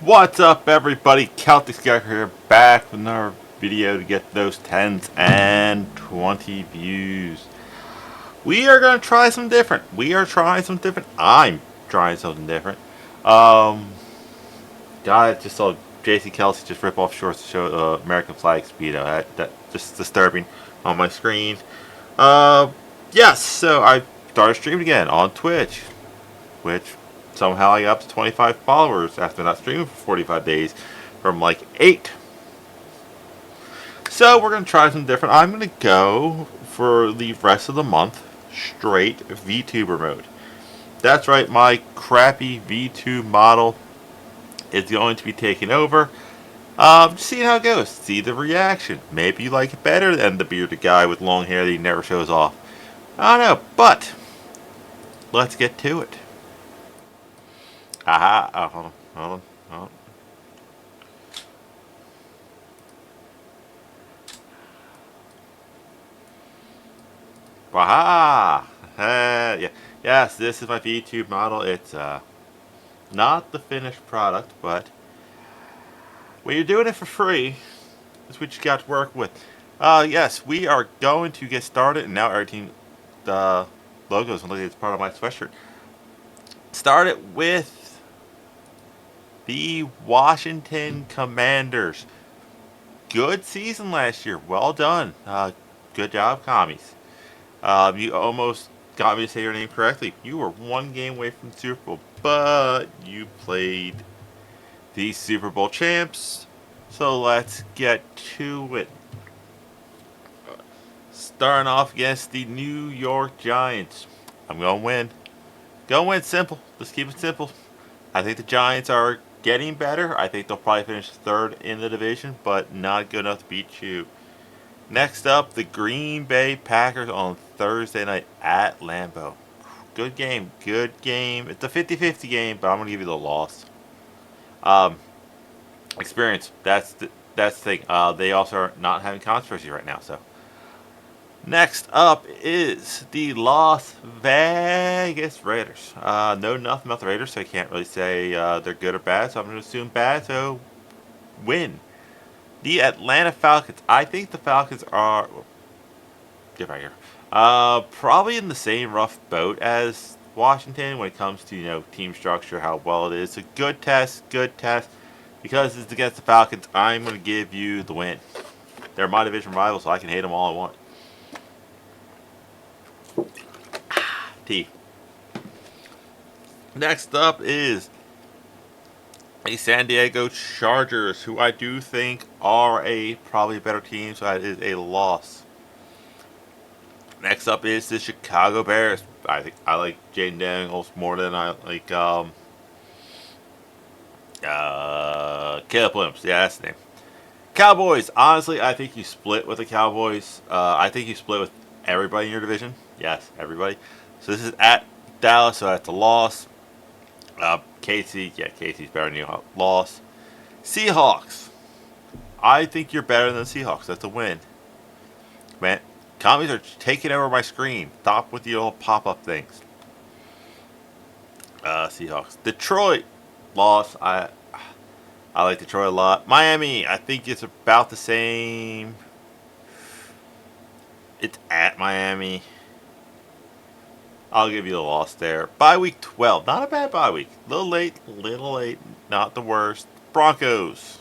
What's up, everybody? Celtic Scout here, back with another video to get those 10s and 20 views. We are going to try something different. I'm trying something different. Um, I just saw JC Kelsey just rip off shorts to show American flag speedo. That just disturbing on my screen. Uh, yes, so I started streaming again on Twitch, which somehow I got up to 25 followers after not streaming for 45 days from like 8. So we're going to try something different. I'm going to go for the rest of the month straight VTuber mode. That's right, my crappy V2 model is going to be taking over. Just seeing how it goes. See the reaction. Maybe you like it better than the bearded guy with long hair that he never shows off. I don't know, but let's get to it. Aha, hold on. Waha! Yeah. Yes, this is my VTube model. It's not the finished product, but when you're doing it for free, that's what you got to work with. Yes, we are going to get started, and now everything, the logos look like it's part of my sweatshirt. Started with the Washington Commanders. Good season last year. Well done. Good job, commies. You almost got me to say your name correctly. You were one game away from the Super Bowl, but you played the Super Bowl champs. So let's get to it. Starting off against the New York Giants. I'm going to win. Going to win simple. Let's keep it simple. I think the Giants are getting better. I think they'll probably finish third in the division, but not good enough to beat you. Next up, the Green Bay Packers on Thursday night at Lambeau. Good game. Good game. It's a 50-50 game, but I'm going to give you the loss. Um, Experience. That's the thing. They also are not having controversy right now. So next up is the Las Vegas Raiders. Know nothing about the Raiders, so I can't really say they're good or bad. So I'm going to assume bad. So win. The Atlanta Falcons. I think the Falcons are. Get right here. Probably in the same rough boat as Washington when it comes to team structure, how well it is. A good test, good test. Because it's against the Falcons, I'm going to give you the win. They're my division rivals, so I can hate them all I want. T. Next up is the San Diego Chargers, who I do think are a probably better team, so that is a loss. Next up is the Chicago Bears. I think I like Jaden Daniels more than I like Caleb Williams. Yeah, that's the name. Cowboys. Honestly, I think you split with the Cowboys. I think you split with everybody in your division. Yes, everybody. So this is at Dallas, so that's a loss. Casey's better than you. Loss. Seahawks. I think you're better than the Seahawks. That's a win. Man, commies are taking over my screen. Stop with the old pop-up things. Seahawks. Detroit. Loss. I like Detroit a lot. Miami. I think it's about the same. It's at Miami. I'll give you the loss there. Bye week 12. Not a bad bye week. Little late. Not the worst. Broncos.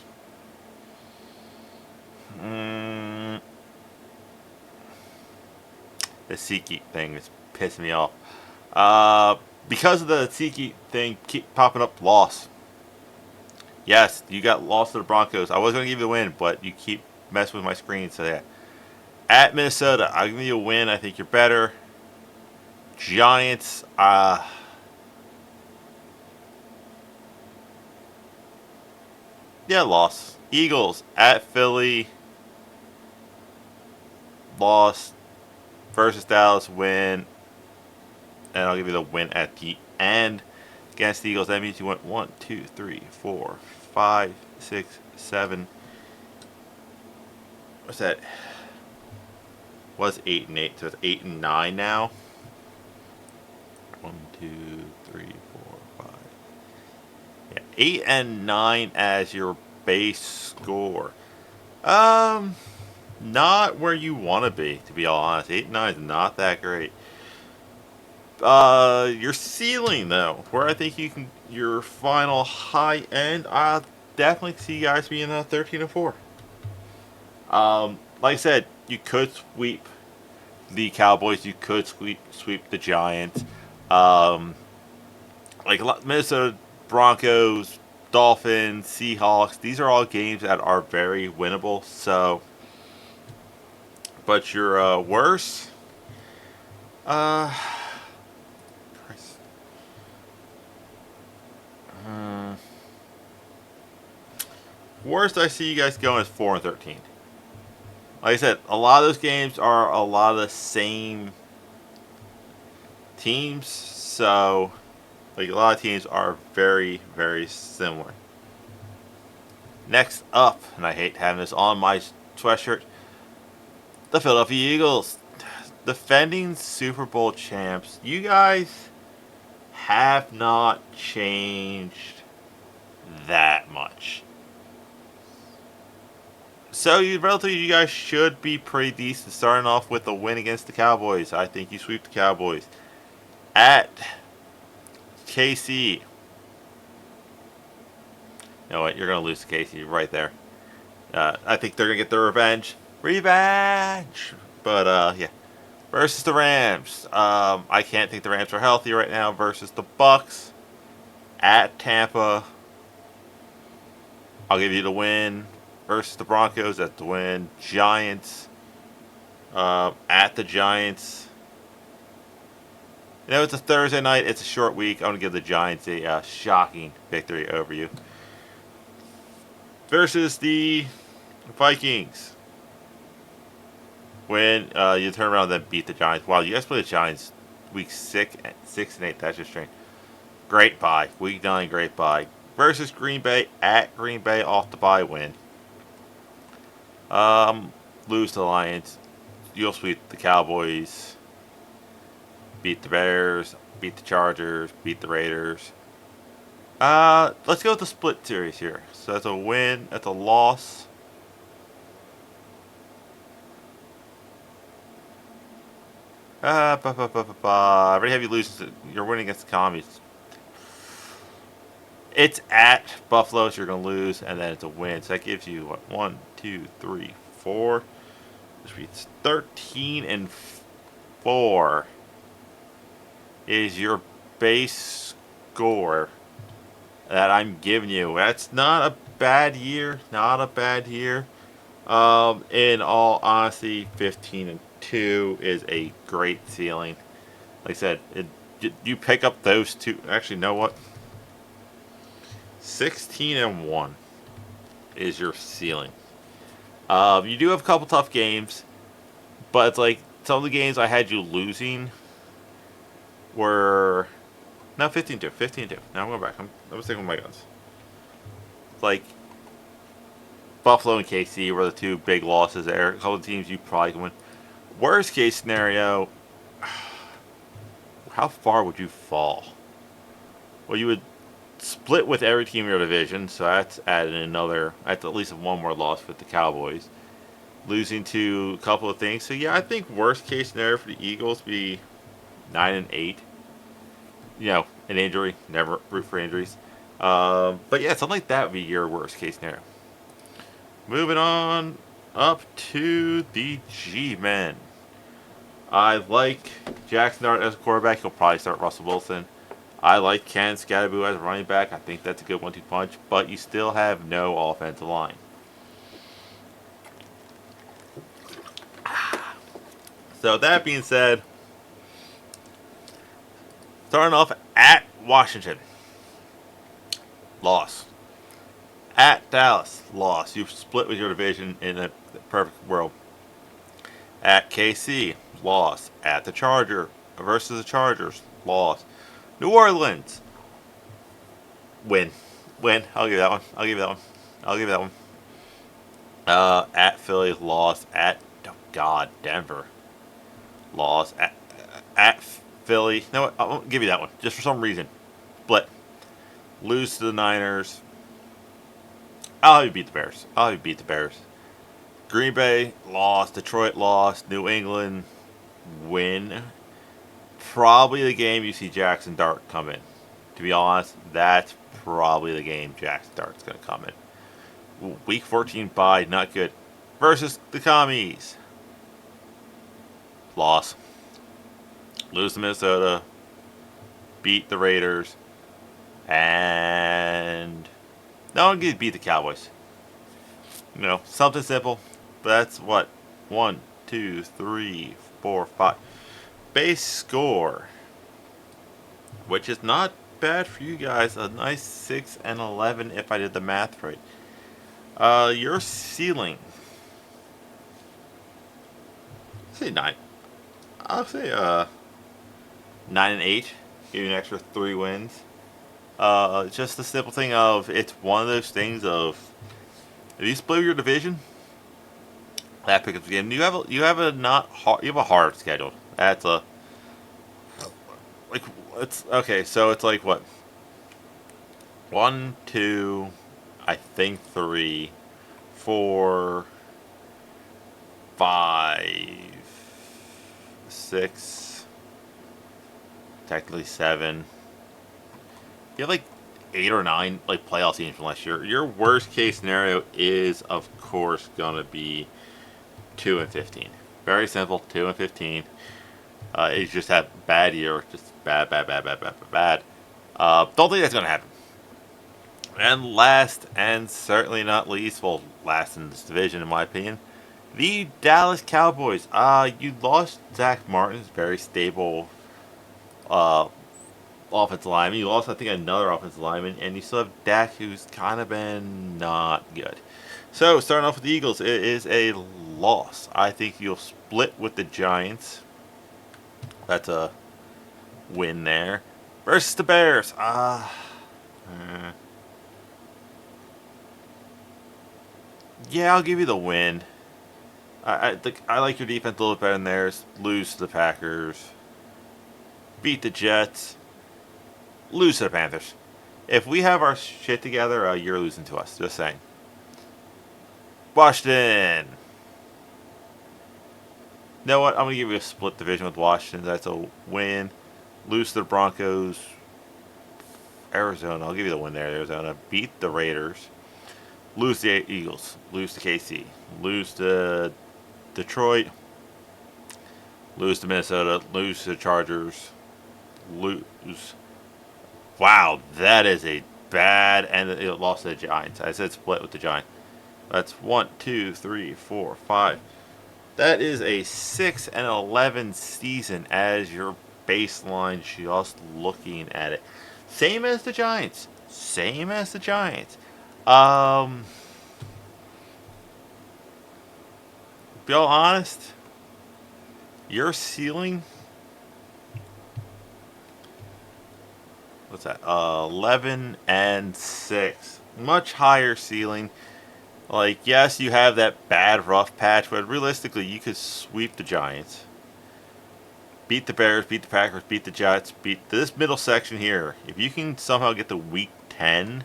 The SeatGeek thing is pissing me off. Because of the SeatGeek thing keep popping up, loss. Yes, you got lost to the Broncos. I was going to give you the win, but you keep messing with my screen. So yeah. At Minnesota, I'll give you a win. I think you're better. Giants, yeah, loss. Eagles at Philly, loss. Versus Dallas, win. And I'll give you the win at the end against the Eagles. That means you went 1, 2, 3, 4, 5, 6, 7. What's that? Was 8 and 8, so it's 8 and 9 now. 1, 2, 3, 4, 5. Yeah, 8 and 9 as your base score. Not where you want to be, to be all honest. 8 and 9 is not that great. Your ceiling though, where I think you can your final high end, I definitely see you guys being 13 and 4. Like I said, you could sweep the Cowboys, you could sweep the Giants, um, like Minnesota Broncos, Dolphins, Seahawks. These are all games that are very winnable. So, but your worst, uh, uh, worst I see you guys going is 4-13. Like I said, a lot of those games are a lot of the same teams, so like a lot of teams are very, very similar. Next up, and I hate having this on my sweatshirt, the Philadelphia Eagles, defending Super Bowl champs. You guys have not changed that much. So you guys should be pretty decent. Starting off with a win against the Cowboys. I think you sweep the Cowboys. At KC. You know what? You're going to lose to KC right there. I think they're going to get their revenge. Revenge! But, yeah. Versus the Rams. I can't think the Rams are healthy right now. Versus the Bucks. At Tampa. I'll give you the win. Versus the Broncos. That's the win. Giants. At the Giants. You know, it's a Thursday night. It's a short week. I'm going to give the Giants a shocking victory over you. Versus the Vikings. When you turn around and then beat the Giants. Wow, you guys play the Giants week 6 and 8. That's just strange. Great bye. Week 9, great bye. Versus Green Bay. At Green Bay, off the bye win. Lose to the Lions. You'll sweep the Cowboys. Beat the Bears. Beat the Chargers. Beat the Raiders. Let's go with the split series here. So that's a win. That's a loss. I already have you lose. You're winning against the Commies. It's at Buffalo, so you're going to lose, and then it's a win. So that gives you, what, 1, 2, 3, 4. Which means 13-4 is your base score that I'm giving you. That's not a bad year. Not a bad year. In all honesty, 15-2 is a great ceiling. Like I said, you pick up those two. Actually, you know what? 16-1 is your ceiling. You do have a couple tough games, but it's like some of the games I had you losing were no 15-2. 15-2. Now I'm going back. I'm sticking with my guns. Like Buffalo and KC were the two big losses there. A couple of teams you probably can win. Worst case scenario, how far would you fall? Well, you would split with every team in your division, so that's adding another. That's at least one more loss with the Cowboys, losing to a couple of things. So yeah, I think worst case scenario for the Eagles would be 9-8. You know, an injury, never root for injuries. But yeah, something like that would be your worst case scenario. Moving on up to the G-Men. I like Jackson Dart as a quarterback. He'll probably start Russell Wilson. I like Ken Scadaboo as a running back. I think that's a good 1-2 punch. But you still have no offensive line. So that being said, starting off at Washington. Loss. At Dallas. Loss. You've split with your division in a perfect world. At KC. Loss. At the Charger versus the Chargers. Loss. New Orleans. Win. Win. I'll give you that one. I'll give you that one. I'll give you that one. At Philly. Loss. At, oh God, Denver. Loss. At Philly. No, I'll give you that one. Just for some reason. Split. lose to the Niners. I'll have you beat the Bears. I'll have you beat the Bears. Green Bay lost. Detroit lost. New England win. Probably the game you see Jackson Dart come in. To be honest, that's probably the game Jackson Dart's going to come in. Ooh, week 14 bye, not good. Versus the Commies. Loss. Lose to Minnesota. Beat the Raiders. And no one can beat the Cowboys. You know, something simple. But that's what? 1, 2, 3, 4, 5. Base score. Which is not bad for you guys. A nice 6 and 11 if I did the math right. Your ceiling. I'll say 9. I'll say 9 and 8. Give you an extra 3 wins. Just the simple thing of it's one of those things of if you split your division, that picks up the game. You have a hard schedule. That's a like it's okay. So it's like what 1, 2, I think 3, 4, 5, 6, technically 7. You have like 8 or 9 like playoff teams from last year. Your worst case scenario is of course gonna be 2 and 15. Very simple, 2 and 15. You just have bad year, just bad. Don't think that's gonna happen. And last and certainly not least, well, last in this division in my opinion, the Dallas Cowboys. You lost Zach Martin's very stable offensive lineman. You lost, I think, another offensive lineman, and you still have Dak, who's kind of been not good. So, starting off with the Eagles, it is a loss. I think you'll split with the Giants. That's a win there. Versus the Bears. Yeah, I'll give you the win. I like your defense a little bit better than theirs. Lose to the Packers. Beat the Jets. Lose to the Panthers. If we have our shit together, you're losing to us. Just saying. Washington. You know what? I'm going to give you a split division with Washington. That's a win. Lose to the Broncos. Arizona. I'll give you the win there. Arizona. Beat the Raiders. Lose to the Eagles. Lose to KC. Lose to Detroit. Lose to Minnesota. Lose to the Chargers. Lose. Wow, that is a bad, and it lost to the Giants. I said split with the Giants. That's 1, 2, 3, 4, 5. That is a 6 and 11 season as your baseline. Just looking at it, same as the Giants. Same as the Giants. Be all honest, your ceiling. What's that? 11 and 6. Much higher ceiling. Like, yes, you have that bad rough patch, but realistically, you could sweep the Giants, beat the Bears, beat the Packers, beat the Jets, beat this middle section here. If you can somehow get to week 10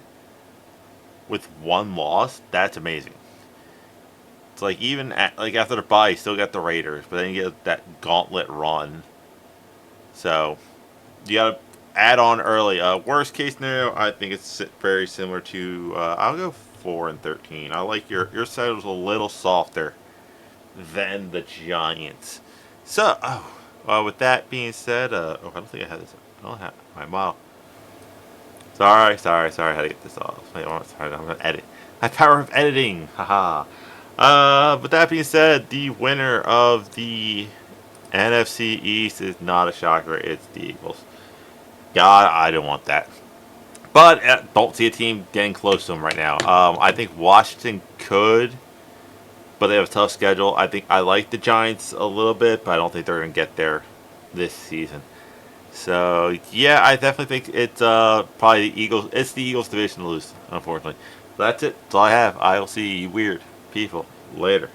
with 1 loss, that's amazing. It's like even after the bye, you still got the Raiders, but then you get that gauntlet run. So you gotta add on early. Worst case scenario, I think it's very similar to. I'll go 4 and 13. I like your schedule's a little softer than the Giants. So, with that being said, I don't think I had this. I don't have my model. Sorry. I had to get this off. Sorry, I'm gonna edit. My power of editing. Haha. With that being said, the winner of the NFC East is not a shocker. It's the Eagles. God, I don't want that. But don't see a team getting close to them right now. I think Washington could, but they have a tough schedule. I think I like the Giants a little bit, but I don't think they're going to get there this season. So, yeah, I definitely think it's probably the Eagles. It's the Eagles division to lose, unfortunately. But that's it. That's all I have. I will see you weird people later.